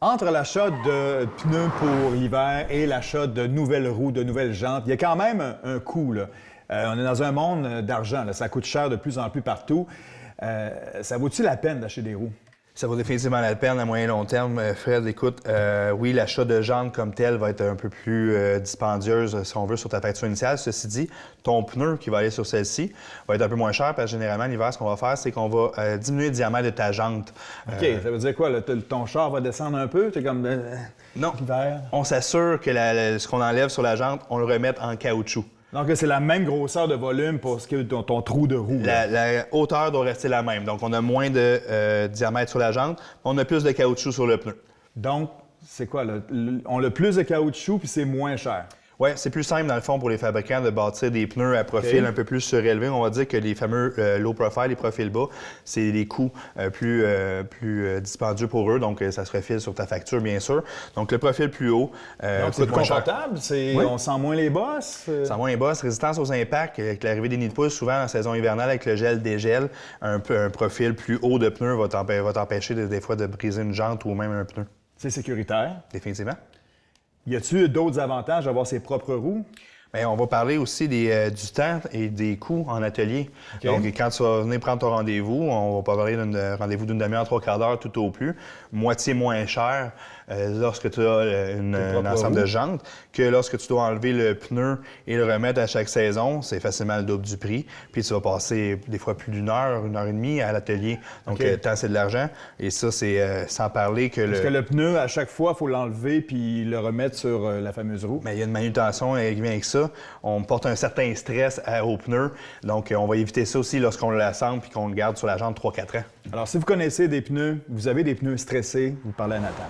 Entre l'achat de pneus pour l'hiver et l'achat de nouvelles roues, de nouvelles jantes, il y a quand même un coût, là. On est dans un monde d'argent, là. Ça coûte cher de plus en plus partout. Ça vaut-il la peine d'acheter des roues? Ça vaut définitivement la peine à moyen et long terme. Fred, écoute, oui, l'achat de jantes comme tel va être un peu plus dispendieuse, si on veut, sur ta facture initiale. Ceci dit, ton pneu qui va aller sur celle-ci va être un peu moins cher parce que généralement, l'hiver, ce qu'on va faire, c'est qu'on va diminuer le diamètre de ta jante. OK, ça veut dire quoi? Là, ton char va descendre un peu? C'est comme Non, l'hiver? on s'assure que ce qu'on enlève sur la jante, on le remette en caoutchouc. Donc, c'est la même grosseur de volume pour ce qui est de ton trou de roue. La hauteur doit rester la même. Donc, on a moins de diamètre sur la jante, on a plus de caoutchouc sur le pneu. Donc, c'est quoi? Là? On a plus de caoutchouc puis c'est moins cher. Oui, c'est plus simple, dans le fond, pour les fabricants de bâtir des pneus à profil un peu plus surélevé. On va dire que les fameux low profile, les profils bas, c'est des coûts plus dispendieux pour eux. Donc, ça se refile sur ta facture, bien sûr. Donc, le profil plus haut donc, c'est coûte moins cher. confortable? Oui. On sent moins les bosses? Ça moins les bosses. Résistance aux impacts. Avec l'arrivée des nids de pouce, souvent en saison hivernale, avec le gel-dégel, un profil plus haut de pneu va t'empêcher des fois de briser une jante ou même un pneu. C'est sécuritaire. Définitivement. Y a-t-il d'autres avantages d'avoir ses propres roues? Bien, on va parler aussi du temps et des coûts en atelier. Okay. Donc, quand tu vas venir prendre ton rendez-vous, on va parler d'un rendez-vous d'une demi-heure, 3/4 d'heure tout au plus, moitié moins cher lorsque tu as un ensemble de jantes que lorsque tu dois enlever le pneu et le remettre à chaque saison. C'est facilement le double du prix. Puis tu vas passer des fois plus d'une heure et demie à l'atelier. Donc, le temps, c'est de l'argent. Et ça, c'est sans parler que Parce que le pneu, à chaque fois, il faut l'enlever puis le remettre sur la fameuse roue. Mais il y a une manutention qui vient avec ça. On porte un certain stress aux pneus. Donc, on va éviter ça aussi lorsqu'on l'assemble puis qu'on le garde sur la jante 3-4 ans. Alors, si vous connaissez des pneus, vous avez des pneus stressés, vous parlez à Nathan.